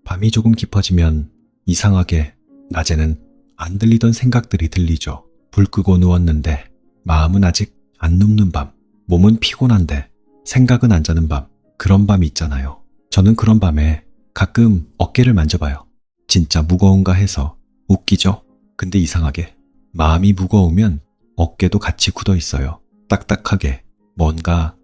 밤이 조금 깊어지면 이상하게 낮에는 안 들리던 생각들이 들리죠. 불 끄고 누웠는데 마음은 아직 안 눕는 밤, 몸은 피곤한데 생각은 안 자는 밤, 그런 밤이 있잖아요. 저는 그런 밤에 가끔 어깨를 만져봐요. 진짜 무거운가 해서 웃기죠? 근데 이상하게 마음이 무거우면 어깨도 같이 굳어 있어요. 딱딱하게 뭔가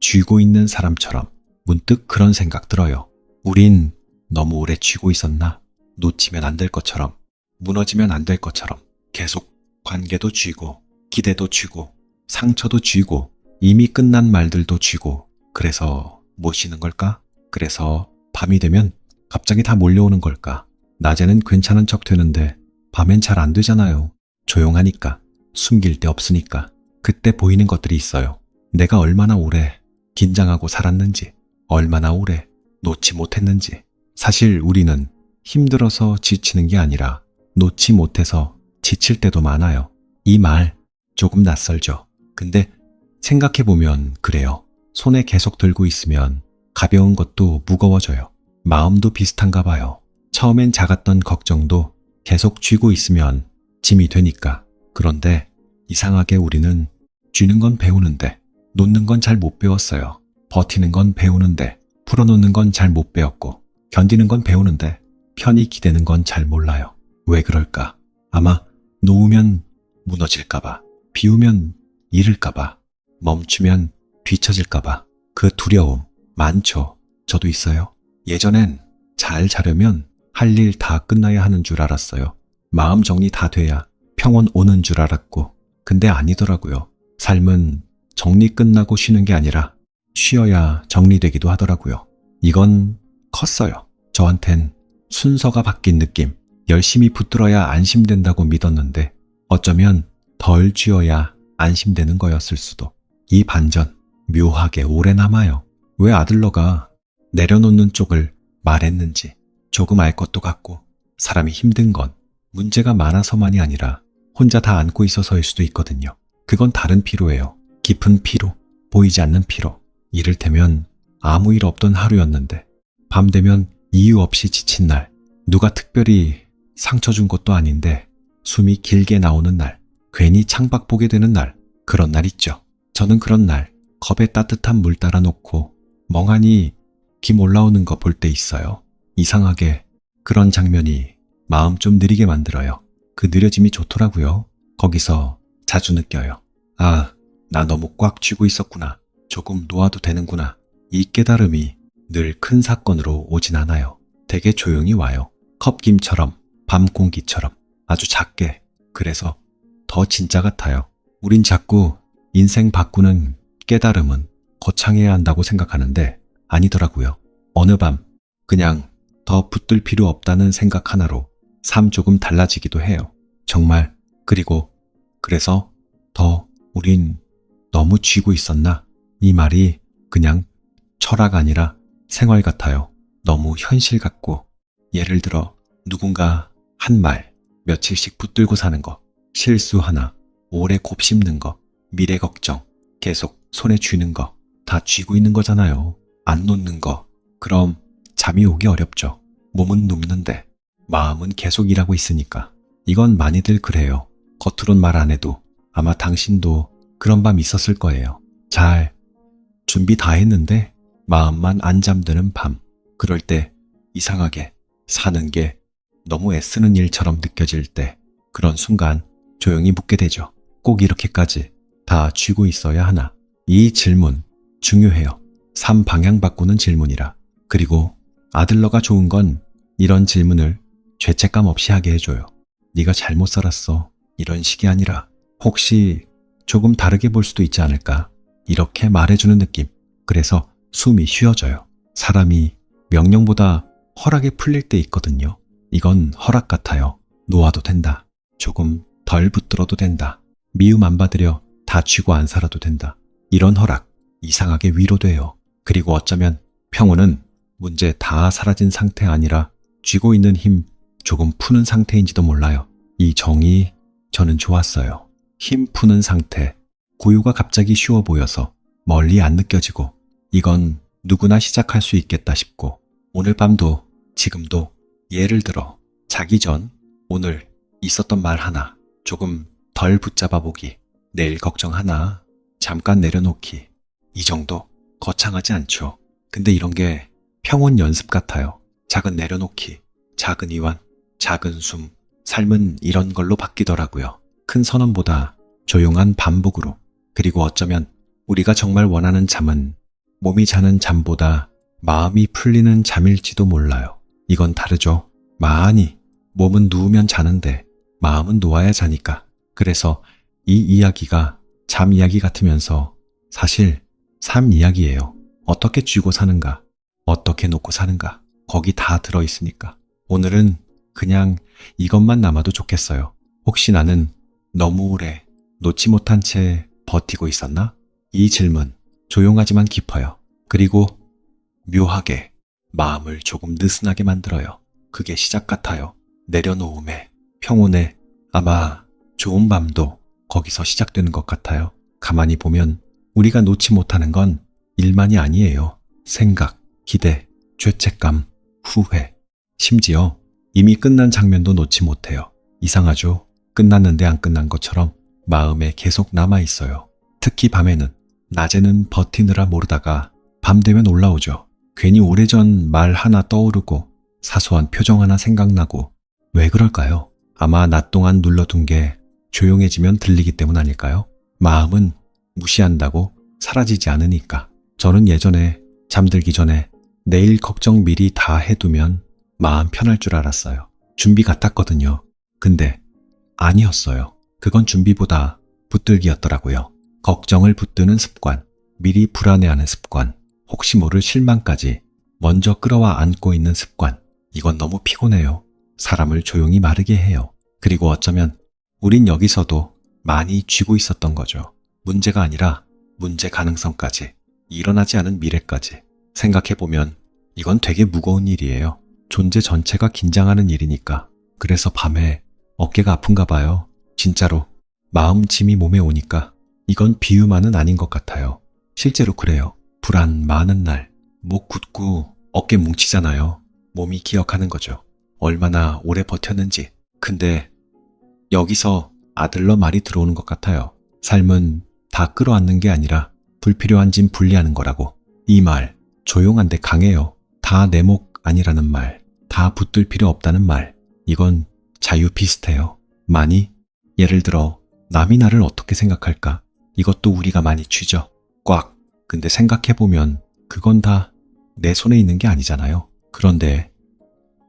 쥐고 있는 사람처럼. 문득 그런 생각 들어요. 우린 너무 오래 쥐고 있었나? 놓치면 안 될 것처럼, 무너지면 안 될 것처럼 계속 관계도 쥐고, 기대도 쥐고, 상처도 쥐고, 이미 끝난 말들도 쥐고. 그래서 못 쉬는 걸까? 그래서 밤이 되면 갑자기 다 몰려오는 걸까? 낮에는 괜찮은 척 되는데 밤엔 잘 안 되잖아요. 조용하니까, 숨길 데 없으니까. 그때 보이는 것들이 있어요. 내가 얼마나 오래 긴장하고 살았는지, 얼마나 오래 놓지 못했는지. 사실 우리는 힘들어서 지치는 게 아니라 놓지 못해서 지칠 때도 많아요. 이 말 조금 낯설죠. 근데 생각해보면 그래요. 손에 계속 들고 있으면 가벼운 것도 무거워져요. 마음도 비슷한가 봐요. 처음엔 작았던 걱정도 계속 쥐고 있으면 짐이 되니까. 그런데 이상하게 우리는 쥐는 건 배우는데 놓는 건 잘 못 배웠어요. 버티는 건 배우는데 풀어놓는 건 잘 못 배웠고, 견디는 건 배우는데 편히 기대는 건 잘 몰라요. 왜 그럴까? 아마 놓으면 무너질까봐, 비우면 잃을까봐, 멈추면 뒤처질까봐. 그 두려움 많죠. 저도 있어요. 예전엔 잘 자려면 할 일 다 끝나야 하는 줄 알았어요. 마음 정리 다 돼야 평온 오는 줄 알았고, 근데 아니더라고요. 삶은 정리 끝나고 쉬는 게 아니라 쉬어야 정리되기도 하더라고요. 이건 컸어요. 저한텐 순서가 바뀐 느낌. 열심히 붙들어야 안심된다고 믿었는데 어쩌면 덜 쥐어야 안심되는 거였을 수도. 이 반전 묘하게 오래 남아요. 왜 아들러가 내려놓는 쪽을 말했는지 조금 알 것도 같고, 사람이 힘든 건 문제가 많아서만이 아니라 혼자 다 안고 있어서일 수도 있거든요. 그건 다른 피로예요. 깊은 피로, 보이지 않는 피로. 이를테면 아무 일 없던 하루였는데 밤 되면 이유 없이 지친 날, 누가 특별히 상처 준 것도 아닌데 숨이 길게 나오는 날, 괜히 창밖 보게 되는 날, 그런 날 있죠. 저는 그런 날 컵에 따뜻한 물 따라 놓고 멍하니 김 올라오는 거 볼 때 있어요. 이상하게 그런 장면이 마음 좀 느리게 만들어요. 그 느려짐이 좋더라고요. 거기서 자주 느껴요. 아, 나 너무 꽉 쥐고 있었구나. 조금 놓아도 되는구나. 이 깨달음이 늘 큰 사건으로 오진 않아요. 되게 조용히 와요. 컵김처럼, 밤 공기처럼, 아주 작게. 그래서 더 진짜 같아요. 우린 자꾸 인생 바꾸는 깨달음은 거창해야 한다고 생각하는데 아니더라고요. 어느 밤 그냥 더 붙들 필요 없다는 생각 하나로 삶 조금 달라지기도 해요. 정말. 그리고 그래서 더 우린 너무 쥐고 있었나? 이 말이 그냥 철학 아니라 생활 같아요. 너무 현실 같고. 예를 들어 누군가 한 말 며칠씩 붙들고 사는 거, 실수 하나 오래 곱씹는 거, 미래 걱정 계속 손에 쥐는 거, 다 쥐고 있는 거잖아요. 안 놓는 거. 그럼 잠이 오기 어렵죠. 몸은 눕는데 마음은 계속 일하고 있으니까. 이건 많이들 그래요. 겉으론 말 안 해도 아마 당신도 그런 밤 있었을 거예요. 잘 준비 다 했는데 마음만 안 잠드는 밤. 그럴 때 이상하게 사는 게 너무 애쓰는 일처럼 느껴질 때, 그런 순간 조용히 묻게 되죠. 꼭 이렇게까지 다 쥐고 있어야 하나? 이 질문 중요해요. 삶 방향 바꾸는 질문이라. 그리고 아들러가 좋은 건 이런 질문을 죄책감 없이 하게 해줘요. 네가 잘못 살았어. 이런 식이 아니라 혹시 조금 다르게 볼 수도 있지 않을까? 이렇게 말해주는 느낌. 그래서 숨이 쉬어져요. 사람이 명령보다 허락에 풀릴 때 있거든요. 이건 허락 같아요. 놓아도 된다. 조금 덜 붙들어도 된다. 미움 안 받으려 다 쥐고 안 살아도 된다. 이런 허락 이상하게 위로돼요. 그리고 어쩌면 평온은 문제 다 사라진 상태 아니라 쥐고 있는 힘 조금 푸는 상태인지도 몰라요. 이 정의 저는 좋았어요. 힘 푸는 상태. 고요가 갑자기 쉬워 보여서 멀리 안 느껴지고, 이건 누구나 시작할 수 있겠다 싶고, 오늘 밤도 지금도 예를 들어 자기 전 오늘 있었던 말 하나 조금 덜 붙잡아 보기, 내일 걱정 하나 잠깐 내려놓기, 이 정도 거창하지 않죠. 근데 이런 게 평온 연습 같아요. 작은 내려놓기, 작은 이완, 작은 숨, 삶은 이런 걸로 바뀌더라고요. 큰 선언보다 조용한 반복으로. 그리고 어쩌면 우리가 정말 원하는 잠은 몸이 자는 잠보다 마음이 풀리는 잠일지도 몰라요. 이건 다르죠. 많이 몸은 누우면 자는데 마음은 놓아야 자니까. 그래서 이 이야기가 잠 이야기 같으면서 사실 삶 이야기예요. 어떻게 쥐고 사는가, 어떻게 놓고 사는가, 거기 다 들어있으니까. 오늘은 그냥 이것만 남아도 좋겠어요. 혹시 나는 너무 오래 놓지 못한 채 버티고 있었나? 이 질문 조용하지만 깊어요. 그리고 묘하게 마음을 조금 느슨하게 만들어요. 그게 시작 같아요. 내려놓음에, 평온에, 아마 좋은 밤도 거기서 시작되는 것 같아요. 가만히 보면 우리가 놓지 못하는 건 일만이 아니에요. 생각, 기대, 죄책감, 후회, 심지어 이미 끝난 장면도 놓지 못해요. 이상하죠? 끝났는데 안 끝난 것처럼 마음에 계속 남아있어요. 특히 밤에는. 낮에는 버티느라 모르다가 밤 되면 올라오죠. 괜히 오래전 말 하나 떠오르고 사소한 표정 하나 생각나고. 왜 그럴까요? 아마 낮 동안 눌러둔 게 조용해지면 들리기 때문 아닐까요? 마음은 무시한다고 사라지지 않으니까. 저는 예전에 잠들기 전에 내일 걱정 미리 다 해두면 마음 편할 줄 알았어요. 준비 같았거든요. 근데 아니었어요. 그건 준비보다 붙들기였더라고요. 걱정을 붙드는 습관, 미리 불안해하는 습관, 혹시 모를 실망까지 먼저 끌어와 안고 있는 습관. 이건 너무 피곤해요. 사람을 조용히 마르게 해요. 그리고 어쩌면 우린 여기서도 많이 쥐고 있었던 거죠. 문제가 아니라 문제 가능성까지, 일어나지 않은 미래까지. 생각해보면 이건 되게 무거운 일이에요. 존재 전체가 긴장하는 일이니까. 그래서 밤에 어깨가 아픈가 봐요. 진짜로 마음 짐이 몸에 오니까. 이건 비유만은 아닌 것 같아요. 실제로 그래요. 불안 많은 날, 목 굳고 어깨 뭉치잖아요. 몸이 기억하는 거죠. 얼마나 오래 버텼는지. 근데 여기서 아들러 말이 들어오는 것 같아요. 삶은 다 끌어안는 게 아니라 불필요한 짐 분리하는 거라고. 이 말 조용한데 강해요. 다 내 목 아니라는 말, 다 붙들 필요 없다는 말. 이건 자유 비슷해요. 많이. 예를 들어 남이 나를 어떻게 생각할까? 이것도 우리가 많이 쥐죠. 꽉. 근데 생각해보면 그건 다 내 손에 있는 게 아니잖아요. 그런데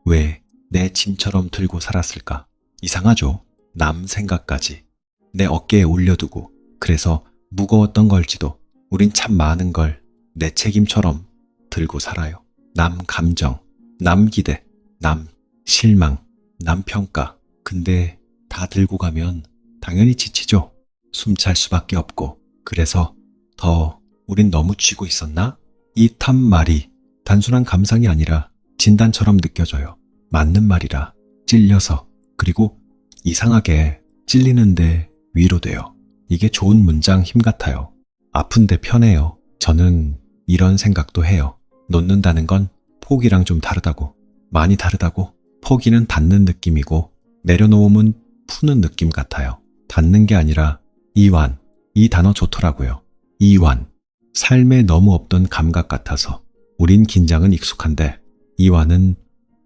왜 내 짐처럼 들고 살았을까? 이상하죠? 남 생각까지 내 어깨에 올려두고. 그래서 무거웠던 걸지도. 우린 참 많은 걸 내 책임처럼 들고 살아요. 남 감정, 남 기대, 남 실망, 남 평가. 근데 다 들고 가면 당연히 지치죠. 숨찰 수밖에 없고. 그래서 더 우린 너무 쥐고 있었나? 이 탑 말이 단순한 감상이 아니라 진단처럼 느껴져요. 맞는 말이라. 찔려서. 그리고 이상하게 찔리는데 위로돼요. 이게 좋은 문장 힘 같아요. 아픈데 편해요. 저는 이런 생각도 해요. 놓는다는 건 포기랑 좀 다르다고. 많이 다르다고. 포기는 닫는 느낌이고 내려놓음은 푸는 느낌 같아요. 닫는 게 아니라 이완. 이 단어 좋더라고요. 이완. 삶에 너무 없던 감각 같아서. 우린 긴장은 익숙한데 이완은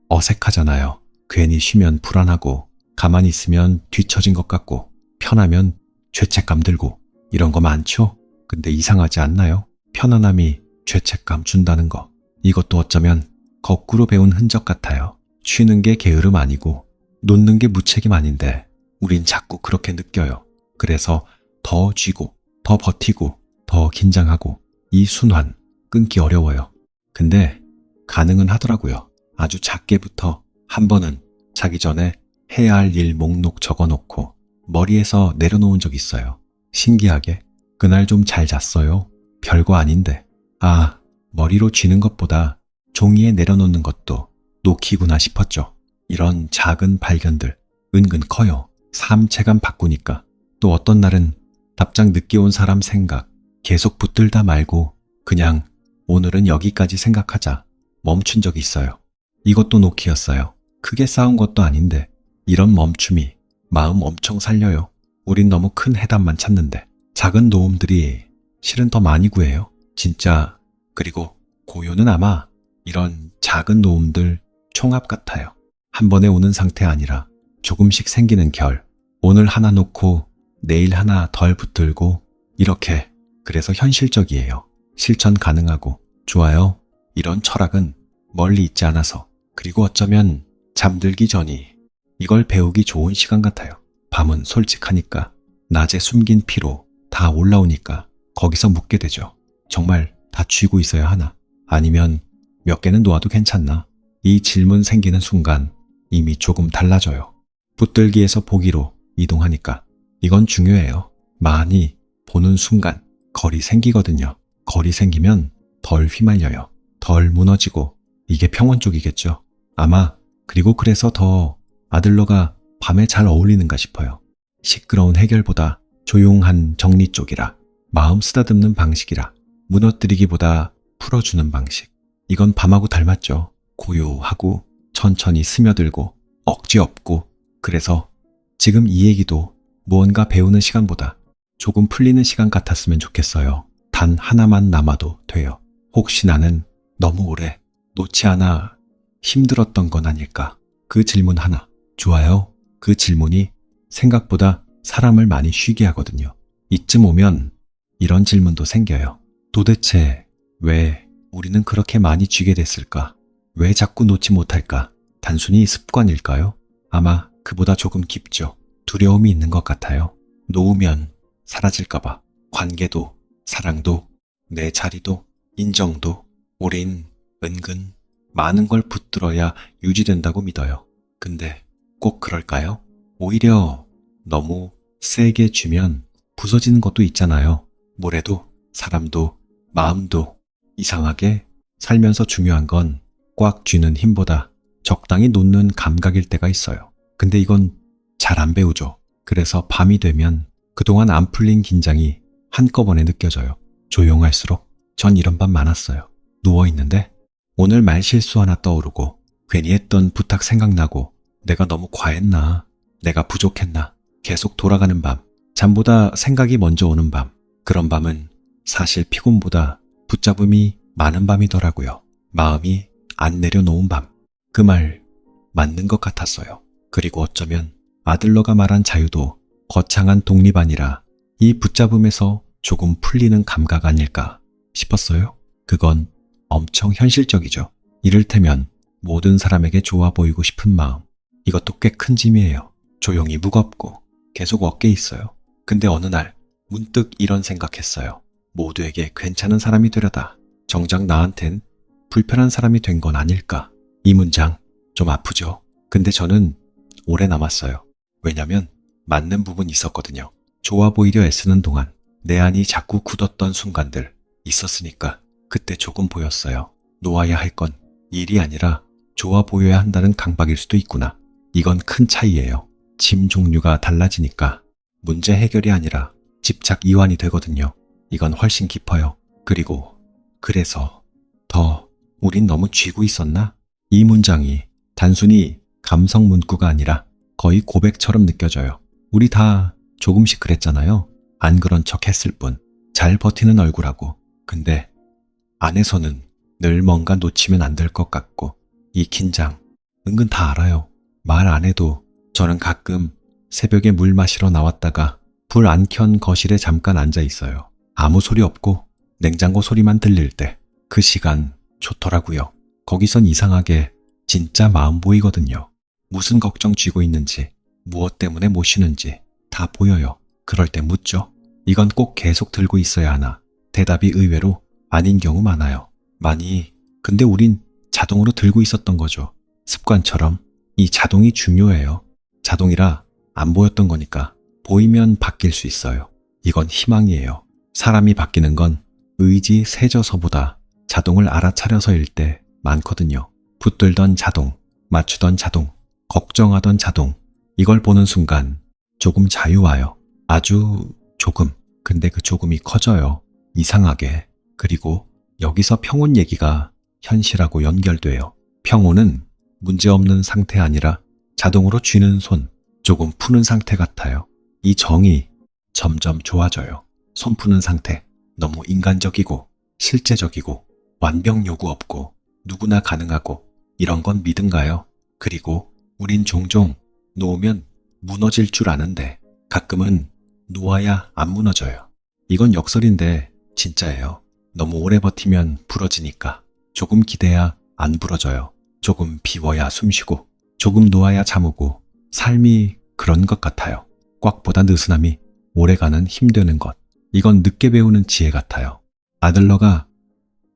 어색하잖아요. 괜히 쉬면 불안하고, 가만히 있으면 뒤처진 것 같고, 편하면 죄책감 들고. 이런 거 많죠? 근데 이상하지 않나요? 편안함이 죄책감 준다는 거. 이것도 어쩌면 거꾸로 배운 흔적 같아요. 쉬는 게 게으름 아니고 놓는 게 무책임 아닌데 우린 자꾸 그렇게 느껴요. 그래서 더 쥐고, 더 버티고, 더 긴장하고. 이 순환 끊기 어려워요. 근데 가능은 하더라고요. 아주 작게부터 한 번은 자기 전에 해야 할 일 목록 적어놓고 머리에서 내려놓은 적 있어요. 신기하게 그날 좀 잘 잤어요. 별거 아닌데. 아, 머리로 쥐는 것보다 종이에 내려놓는 것도 놓기구나 싶었죠. 이런 작은 발견들 은근 커요. 삶 체감 바꾸니까. 또 어떤 날은 답장 늦게 온 사람 생각 계속 붙들다 말고 그냥 오늘은 여기까지 생각하자 멈춘 적이 있어요. 이것도 노키였어요. 크게 싸운 것도 아닌데 이런 멈춤이 마음 엄청 살려요. 우린 너무 큰 해답만 찾는데 작은 도움들이 실은 더 많이 구해요. 진짜. 그리고 고요는 아마 이런 작은 도움들 총합 같아요. 한 번에 오는 상태 아니라 조금씩 생기는 결. 오늘 하나 놓고 내일 하나 덜 붙들고 이렇게. 그래서 현실적이에요. 실천 가능하고 좋아요. 이런 철학은 멀리 있지 않아서. 그리고 어쩌면 잠들기 전이 이걸 배우기 좋은 시간 같아요. 밤은 솔직하니까 낮에 숨긴 피로 다 올라오니까 거기서 묻게 되죠. 정말 다 쥐고 있어야 하나? 아니면 몇 개는 놓아도 괜찮나? 이 질문 생기는 순간 이미 조금 달라져요. 붙들기에서 보기로 이동하니까. 이건 중요해요. 많이 보는 순간 거리 생기거든요. 거리 생기면 덜 휘말려요. 덜 무너지고. 이게 평온 쪽이겠죠. 아마. 그리고 그래서 더 아들러가 밤에 잘 어울리는가 싶어요. 시끄러운 해결보다 조용한 정리 쪽이라. 마음 쓰다듬는 방식이라. 무너뜨리기보다 풀어주는 방식. 이건 밤하고 닮았죠. 고요하고 천천히 스며들고 억지 없고. 그래서 지금 이 얘기도 무언가 배우는 시간보다 조금 풀리는 시간 같았으면 좋겠어요. 단 하나만 남아도 돼요. 혹시 나는 너무 오래 놓지 않아 힘들었던 건 아닐까? 그 질문 하나. 좋아요. 그 질문이 생각보다 사람을 많이 쉬게 하거든요. 이쯤 오면 이런 질문도 생겨요. 도대체 왜 우리는 그렇게 많이 쥐게 됐을까? 왜 자꾸 놓지 못할까? 단순히 습관일까요? 아마 그보다 조금 깊죠. 두려움이 있는 것 같아요. 놓으면 사라질까봐. 관계도, 사랑도, 내 자리도, 인정도. 우린 은근 많은 걸 붙들어야 유지된다고 믿어요. 근데 꼭 그럴까요? 오히려 너무 세게 쥐면 부서지는 것도 있잖아요. 모래도, 사람도, 마음도. 이상하게 살면서 중요한 건 꽉 쥐는 힘보다 적당히 놓는 감각일 때가 있어요. 근데 이건 잘 안 배우죠. 그래서 밤이 되면 그동안 안 풀린 긴장이 한꺼번에 느껴져요. 조용할수록. 전 이런 밤 많았어요. 누워있는데 오늘 말 실수 하나 떠오르고 괜히 했던 부탁 생각나고 내가 너무 과했나? 내가 부족했나? 계속 돌아가는 밤. 잠보다 생각이 먼저 오는 밤. 그런 밤은 사실 피곤보다 붙잡음이 많은 밤이더라고요. 마음이 안 내려놓은 밤. 그 말 맞는 것 같았어요. 그리고 어쩌면 아들러가 말한 자유도 거창한 독립 아니라 이 붙잡음에서 조금 풀리는 감각 아닐까 싶었어요. 그건 엄청 현실적이죠. 이를테면 모든 사람에게 좋아 보이고 싶은 마음. 이것도 꽤 큰 짐이에요. 조용히 무겁고 계속 어깨에 있어요. 근데 어느 날 문득 이런 생각했어요. 모두에게 괜찮은 사람이 되려다 정작 나한텐 불편한 사람이 된 건 아닐까. 이 문장 좀 아프죠. 근데 저는 오래 남았어요. 왜냐면 맞는 부분이 있었거든요. 좋아 보이려 애쓰는 동안 내 안이 자꾸 굳었던 순간들 있었으니까 그때 조금 보였어요. 놓아야 할 건 일이 아니라 좋아 보여야 한다는 강박일 수도 있구나. 이건 큰 차이예요. 짐 종류가 달라지니까 문제 해결이 아니라 집착 이완이 되거든요. 이건 훨씬 깊어요. 그리고 그래서 더 우린 너무 쥐고 있었나? 이 문장이 단순히 감성 문구가 아니라 거의 고백처럼 느껴져요. 우리 다 조금씩 그랬잖아요. 안 그런 척 했을 뿐. 잘 버티는 얼굴하고. 근데 안에서는 늘 뭔가 놓치면 안 될 것 같고 이 긴장 은근 다 알아요. 말 안 해도 저는 가끔 새벽에 물 마시러 나왔다가 불 안 켠 거실에 잠깐 앉아 있어요. 아무 소리 없고 냉장고 소리만 들릴 때 그 시간 좋더라고요. 거기선 이상하게 진짜 마음 보이거든요. 무슨 걱정 쥐고 있는지, 무엇 때문에 못 쉬는지 다 보여요. 그럴 때 묻죠. 이건 꼭 계속 들고 있어야 하나? 대답이 의외로 아닌 경우 많아요. 많이. 근데 우린 자동으로 들고 있었던 거죠. 습관처럼. 이 자동이 중요해요. 자동이라 안 보였던 거니까 보이면 바뀔 수 있어요. 이건 희망이에요. 사람이 바뀌는 건 의지 세져서보다 자동을 알아차려서일 때 많거든요. 붙들던 자동, 맞추던 자동, 걱정하던 자동. 이걸 보는 순간 조금 자유 와요. 아주 조금. 근데 그 조금이 커져요. 이상하게. 그리고 여기서 평온 얘기가 현실하고 연결돼요. 평온은 문제없는 상태 아니라 자동으로 쥐는 손, 조금 푸는 상태 같아요. 이 정이 점점 좋아져요. 손 푸는 상태, 너무 인간적이고 실제적이고 완벽 요구 없고 누구나 가능하고 이런 건 믿음가요? 그리고 우린 종종 놓으면 무너질 줄 아는데 가끔은 놓아야 안 무너져요. 이건 역설인데 진짜예요. 너무 오래 버티면 부러지니까 조금 기대야 안 부러져요. 조금 비워야 숨쉬고 조금 놓아야 잠오고 삶이 그런 것 같아요. 꽉보다 느슨함이 오래가는 힘되는 것. 이건 늦게 배우는 지혜 같아요. 아들러가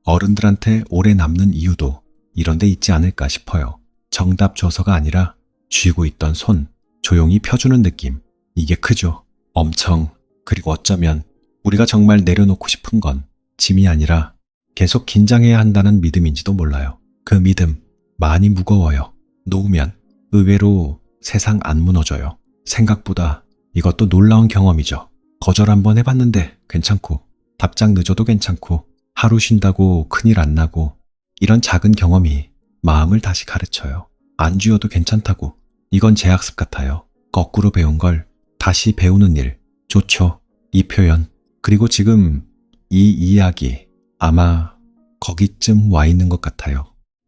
어른들한테 오래 남는 이유도 이런 데 있지 않을까 싶어요. 정답 줘서가 아니라 쥐고 있던 손, 조용히 펴주는 느낌. 이게 크죠. 엄청. 그리고 어쩌면 우리가 정말 내려놓고 싶은 건 짐이 아니라 계속 긴장해야 한다는 믿음인지도 몰라요. 그 믿음 많이 무거워요. 놓으면 의외로 세상 안 무너져요. 생각보다 이것도 놀라운 경험이죠. 거절 한번 해봤는데 괜찮고 답장 늦어도 괜찮고 하루 쉰다고 큰일 안 나고 이런 작은 경험이 마음을 다시 가르쳐요. 안 쥐어도 괜찮다고. 이건 제 학습 같아요. 거꾸로 배운 걸 다시 배우는 일. 좋죠. 이 표현. 그리고 지금 이 이야기 아마 거기쯤 와 있는 것 같아요.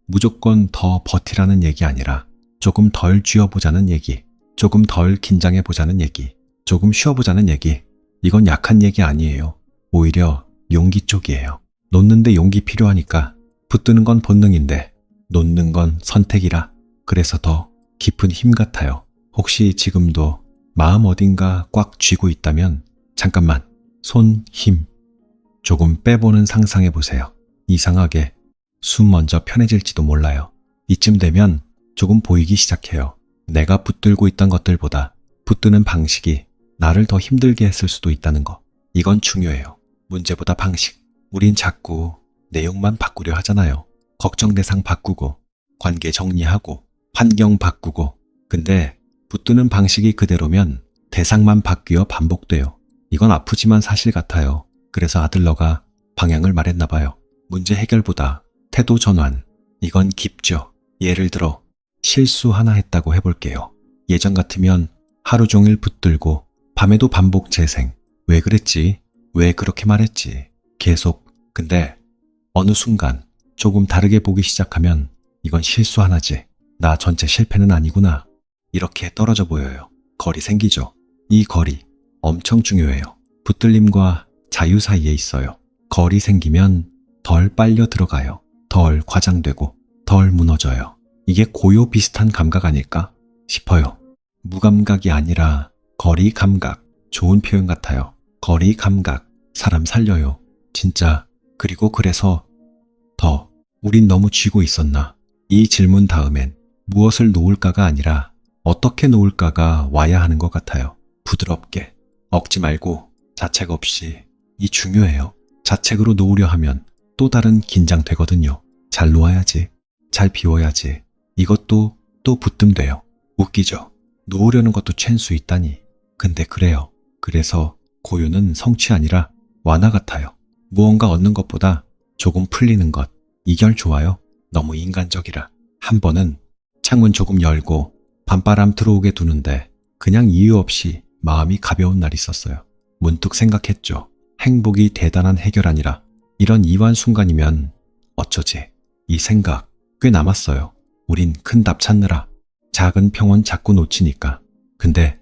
무조건 더 버티라는 얘기 아니라 조금 덜 쥐어보자는 얘기, 조금 덜 긴장해보자는 얘기, 조금 쉬어보자는 얘기. 이건 약한 얘기 아니에요. 오히려 용기 쪽이에요. 놓는데 용기 필요하니까 붙드는 건 본능인데 놓는 건 선택이라 그래서 더 깊은 힘 같아요. 혹시 지금도 마음 어딘가 꽉 쥐고 있다면 잠깐만 손 힘 조금 빼보는 상상해보세요. 이상하게 숨 먼저 편해질지도 몰라요. 이쯤 되면 조금 보이기 시작해요. 내가 붙들고 있던 것들보다 붙드는 방식이 나를 더 힘들게 했을 수도 있다는 거. 이건 중요해요. 문제보다 방식. 우린 자꾸 내용만 바꾸려 하잖아요. 걱정 대상 바꾸고 관계 정리하고 환경 바꾸고 근데 붙드는 방식이 그대로면 대상만 바뀌어 반복돼요. 이건 아프지만 사실 같아요. 그래서 아들러가 방향을 말했나 봐요. 문제 해결보다 태도 전환. 이건 깊죠. 예를 들어 실수 하나 했다고 해볼게요. 예전 같으면 하루 종일 붙들고 밤에도 반복 재생. 왜 그랬지? 왜 그렇게 말했지? 계속. 근데 어느 순간 조금 다르게 보기 시작하면 이건 실수 하나지. 나 전체 실패는 아니구나. 이렇게 떨어져 보여요. 거리 생기죠. 이 거리 엄청 중요해요. 붙들림과 자유 사이에 있어요. 거리 생기면 덜 빨려 들어가요. 덜 과장되고 덜 무너져요. 이게 고요 비슷한 감각 아닐까 싶어요. 무감각이 아니라 거리 감각. 좋은 표현 같아요. 거리 감각. 사람 살려요. 진짜. 그리고 그래서 더 우린 너무 쥐고 있었나? 이 질문 다음엔 무엇을 놓을까가 아니라 어떻게 놓을까가 와야 하는 것 같아요. 부드럽게. 억지 말고 자책 없이. 이 중요해요. 자책으로 놓으려 하면 또 다른 긴장되거든요. 잘 놓아야지. 잘 비워야지. 이것도 또 붙듦돼요. 웃기죠? 놓으려는 것도 챈 수 있다니. 근데 그래요. 그래서 고요는 성취 아니라 완화 같아요. 무언가 얻는 것보다 조금 풀리는 것. 이 결 좋아요. 너무 인간적이라. 한 번은 창문 조금 열고 밤바람 들어오게 두는데 그냥 이유 없이 마음이 가벼운 날이 있었어요. 문득 생각했죠. 행복이 대단한 해결 아니라 이런 이완 순간이면 어쩌지? 이 생각 꽤 남았어요. 우린 큰 답 찾느라 작은 평온 자꾸 놓치니까. 근데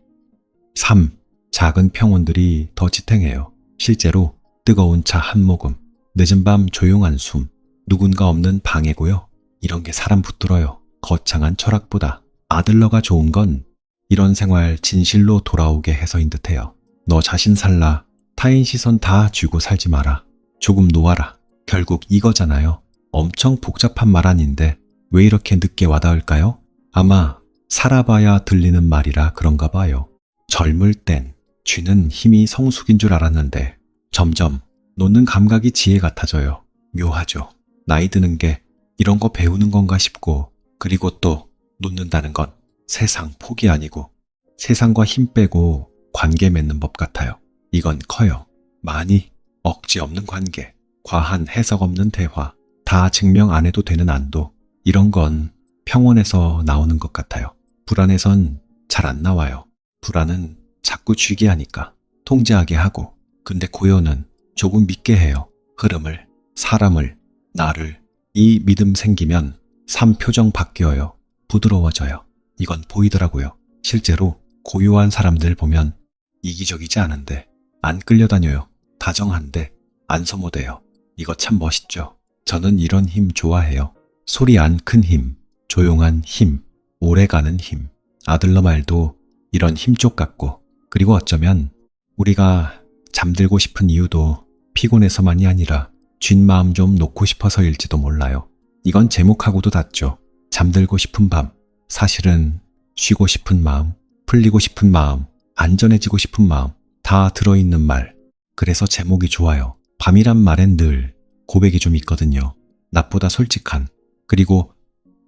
작은 평온들이 더 지탱해요. 실제로 뜨거운 차 한 모금, 늦은 밤 조용한 숨, 누군가 없는 방해고요. 이런 게 사람 붙들어요. 거창한 철학보다. 아들러가 좋은 건 이런 생활 진실로 돌아오게 해서인 듯해요. 너 자신 살라. 타인 시선 다 쥐고 살지 마라. 조금 놓아라. 결국 이거잖아요. 엄청 복잡한 말 아닌데 왜 이렇게 늦게 와닿을까요? 아마 살아봐야 들리는 말이라 그런가 봐요. 젊을 땐 쥐는 힘이 성숙인 줄 알았는데 점점 놓는 감각이 지혜 같아져요. 묘하죠. 나이 드는 게 이런 거 배우는 건가 싶고 그리고 또 놓는다는 건 세상 포기 아니고 세상과 힘 빼고 관계 맺는 법 같아요. 이건 커요. 많이 억지 없는 관계, 과한 해석 없는 대화, 다 증명 안 해도 되는 안도. 이런 건 평온에서 나오는 것 같아요. 불안에선 잘 안 나와요. 불안은 자꾸 쥐게 하니까 통제하게 하고, 근데 고요는 조금 믿게 해요. 흐름을, 사람을, 나를. 이 믿음 생기면 삶 표정 바뀌어요. 부드러워져요. 이건 보이더라고요. 실제로 고요한 사람들 보면 이기적이지 않은데, 안 끌려다녀요. 다정한데 안 소모돼요. 이거 참 멋있죠. 저는 이런 힘 좋아해요. 소리 안 큰 힘, 조용한 힘, 오래가는 힘. 아들러 말도 이런 힘 쪽 같고, 그리고 어쩌면 우리가 잠들고 싶은 이유도 피곤해서만이 아니라 쥔 마음 좀 놓고 싶어서일지도 몰라요. 이건 제목하고도 닿죠. 잠들고 싶은 밤. 사실은 쉬고 싶은 마음, 풀리고 싶은 마음, 안전해지고 싶은 마음 다 들어있는 말. 그래서 제목이 좋아요. 밤이란 말엔 늘 고백이 좀 있거든요. 낮보다 솔직한. 그리고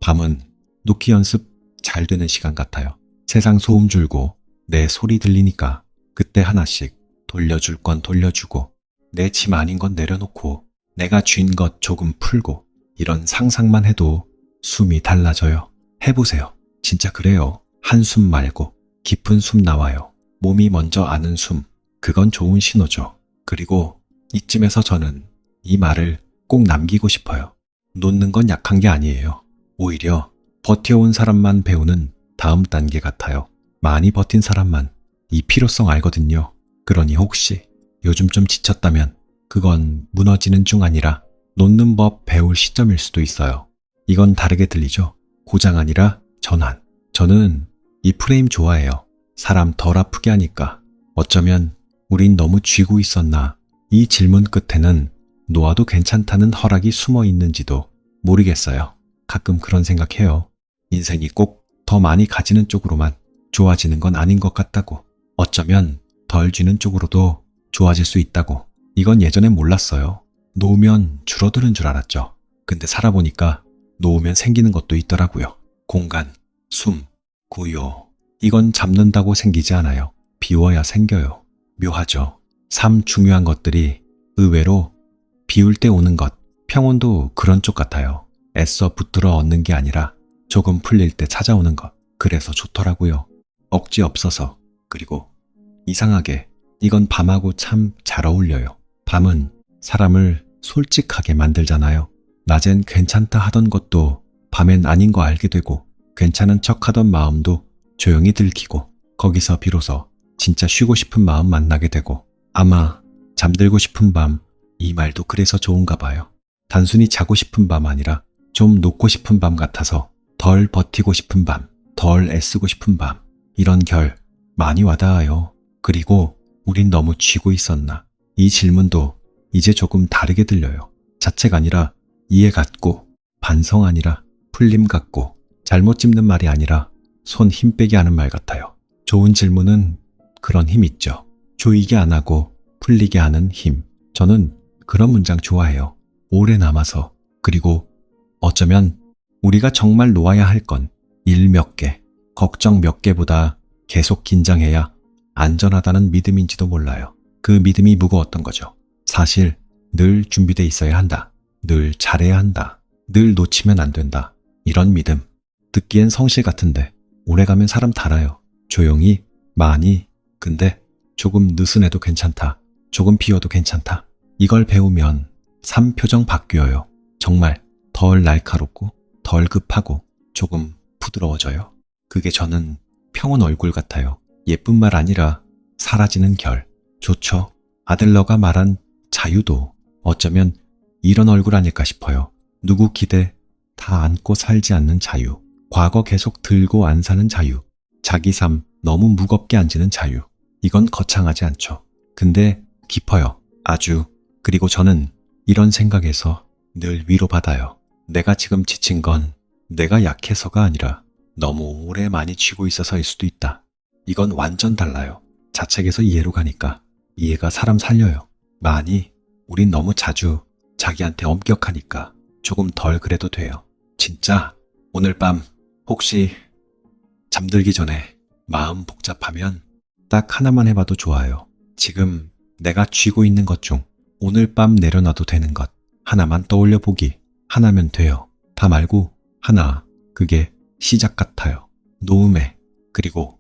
밤은 놓기 연습 잘 되는 시간 같아요. 세상 소음 줄고 내 소리 들리니까 그때 하나씩 돌려줄 건 돌려주고, 내 짐 아닌 건 내려놓고, 내가 쥔 것 조금 풀고, 이런 상상만 해도 숨이 달라져요. 해보세요. 진짜 그래요. 한숨 말고 깊은 숨 나와요. 몸이 먼저 아는 숨. 그건 좋은 신호죠. 그리고 이쯤에서 저는 이 말을 꼭 남기고 싶어요. 놓는 건 약한 게 아니에요. 오히려 버텨온 사람만 배우는 다음 단계 같아요. 많이 버틴 사람만 이 필요성 알거든요. 그러니 혹시 요즘 좀 지쳤다면 그건 무너지는 중 아니라 놓는 법 배울 시점일 수도 있어요. 이건 다르게 들리죠? 고장 아니라 전환. 저는 이 프레임 좋아해요. 사람 덜 아프게 하니까. 어쩌면 우린 너무 쥐고 있었나. 이 질문 끝에는 놓아도 괜찮다는 허락이 숨어 있는지도 모르겠어요. 가끔 그런 생각해요. 인생이 꼭 더 많이 가지는 쪽으로만 좋아지는 건 아닌 것 같다고. 어쩌면 덜 쥐는 쪽으로도 좋아질 수 있다고. 이건 예전엔 몰랐어요. 놓으면 줄어드는 줄 알았죠. 근데 살아보니까 놓으면 생기는 것도 있더라고요. 공간, 숨, 고요. 이건 잡는다고 생기지 않아요. 비워야 생겨요. 묘하죠. 삶 중요한 것들이 의외로 비울 때 오는 것. 평온도 그런 쪽 같아요. 애써 붙들어 얻는 게 아니라 조금 풀릴 때 찾아오는 것. 그래서 좋더라고요. 억지 없어서. 그리고 이상하게 이건 밤하고 참 잘 어울려요. 밤은 사람을 솔직하게 만들잖아요. 낮엔 괜찮다 하던 것도 밤엔 아닌 거 알게 되고, 괜찮은 척 하던 마음도 조용히 들키고, 거기서 비로소 진짜 쉬고 싶은 마음 만나게 되고, 아마 잠들고 싶은 밤, 이 말도 그래서 좋은가 봐요. 단순히 자고 싶은 밤 아니라 좀 놓고 싶은 밤 같아서 덜 버티고 싶은 밤, 덜 애쓰고 싶은 밤. 이런 결 많이 와닿아요. 그리고 우린 너무 쥐고 있었나. 이 질문도 이제 조금 다르게 들려요. 자책 아니라 이해 같고, 반성 아니라 풀림 같고, 잘못 짚는 말이 아니라 손 힘 빼게 하는 말 같아요. 좋은 질문은 그런 힘 있죠. 조이게 안 하고 풀리게 하는 힘. 저는 그런 문장 좋아해요. 오래 남아서. 그리고 어쩌면 우리가 정말 놓아야 할 건 일 몇 개, 걱정 몇 개보다 계속 긴장해야 안전하다는 믿음인지도 몰라요. 그 믿음이 무거웠던 거죠. 사실 늘 준비돼 있어야 한다. 늘 잘해야 한다. 늘 놓치면 안 된다. 이런 믿음. 듣기엔 성실 같은데 오래가면 사람 달아요. 조용히, 많이. 근데 조금 느슨해도 괜찮다. 조금 비워도 괜찮다. 이걸 배우면 삶 표정 바뀌어요. 정말 덜 날카롭고 덜 급하고 조금 부드러워져요. 그게 저는 평온 얼굴 같아요. 예쁜 말 아니라 사라지는 결. 좋죠. 아들러가 말한 자유도 어쩌면 이런 얼굴 아닐까 싶어요. 누구 기대 다 안고 살지 않는 자유. 과거 계속 들고 안 사는 자유. 자기 삶 너무 무겁게 안 지는 자유. 이건 거창하지 않죠. 근데 깊어요. 아주. 그리고 저는 이런 생각에서 늘 위로받아요. 내가 지금 지친 건 내가 약해서가 아니라 너무 오래 많이 쥐고 있어서일 수도 있다. 이건 완전 달라요. 자책에서 이해로 가니까 이해가 사람 살려요. 많이. 우린 너무 자주 자기한테 엄격하니까 조금 덜 그래도 돼요. 진짜 오늘 밤 혹시 잠들기 전에 마음 복잡하면 딱 하나만 해봐도 좋아요. 지금 내가 쥐고 있는 것 중 오늘 밤 내려놔도 되는 것 하나만 떠올려 보기. 하나면 돼요. 다 말고 하나. 그게 시작 같아요. 노음에. 그리고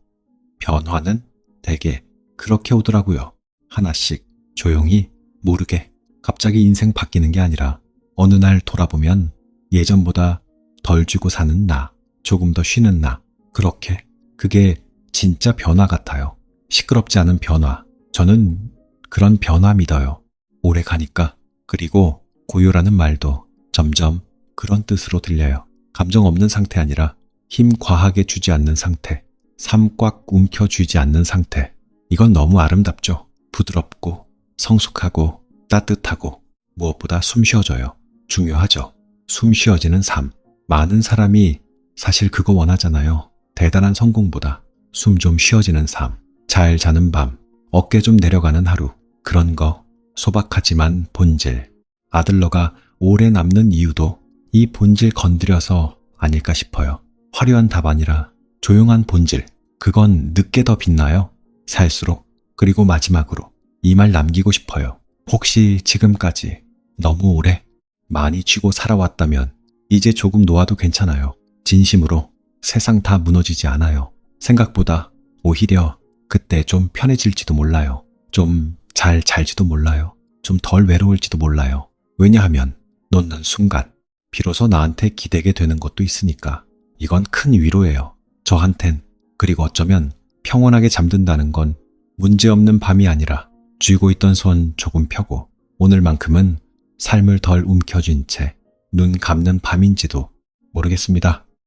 변화는 대개 그렇게 오더라고요. 하나씩 조용히 모르게 갑자기 인생 바뀌는 게 아니라 어느 날 돌아보면 예전보다 덜 쥐고 사는 나, 조금 더 쉬는 나, 그렇게 그게 진짜 변화 같아요. 시끄럽지 않은 변화. 저는 그런 변화 믿어요. 오래 가니까. 그리고 고요라는 말도 점점 그런 뜻으로 들려요. 감정 없는 상태 아니라 힘 과하게 주지 않는 상태. 삶 꽉 움켜쥐지 않는 상태. 이건 너무 아름답죠. 부드럽고 성숙하고 따뜻하고 무엇보다 숨 쉬어져요. 중요하죠. 숨 쉬어지는 삶. 많은 사람이 사실 그거 원하잖아요. 대단한 성공보다 숨 좀 쉬어지는 삶. 잘 자는 밤. 어깨 좀 내려가는 하루. 그런 거 소박하지만 본질. 아들러가 오래 남는 이유도 이 본질 건드려서 아닐까 싶어요. 화려한 답 아니라 조용한 본질. 그건 늦게 더 빛나요. 살수록. 그리고 마지막으로 이 말 남기고 싶어요. 혹시 지금까지 너무 오래 많이 쥐고 살아왔다면 이제 조금 놓아도 괜찮아요. 진심으로. 세상 다 무너지지 않아요. 생각보다 오히려 그때 좀 편해질지도 몰라요. 좀 잘 잘지도 몰라요. 좀 덜 외로울지도 몰라요. 왜냐하면 놓는 순간 비로소 나한테 기대게 되는 것도 있으니까. 이건 큰 위로예요. 저한텐. 그리고 어쩌면 평온하게 잠든다는 건 문제없는 밤이 아니라 쥐고 있던 손 조금 펴고 오늘만큼은 삶을 덜 움켜쥔 채 눈 감는 밤인지도 모르겠습니다.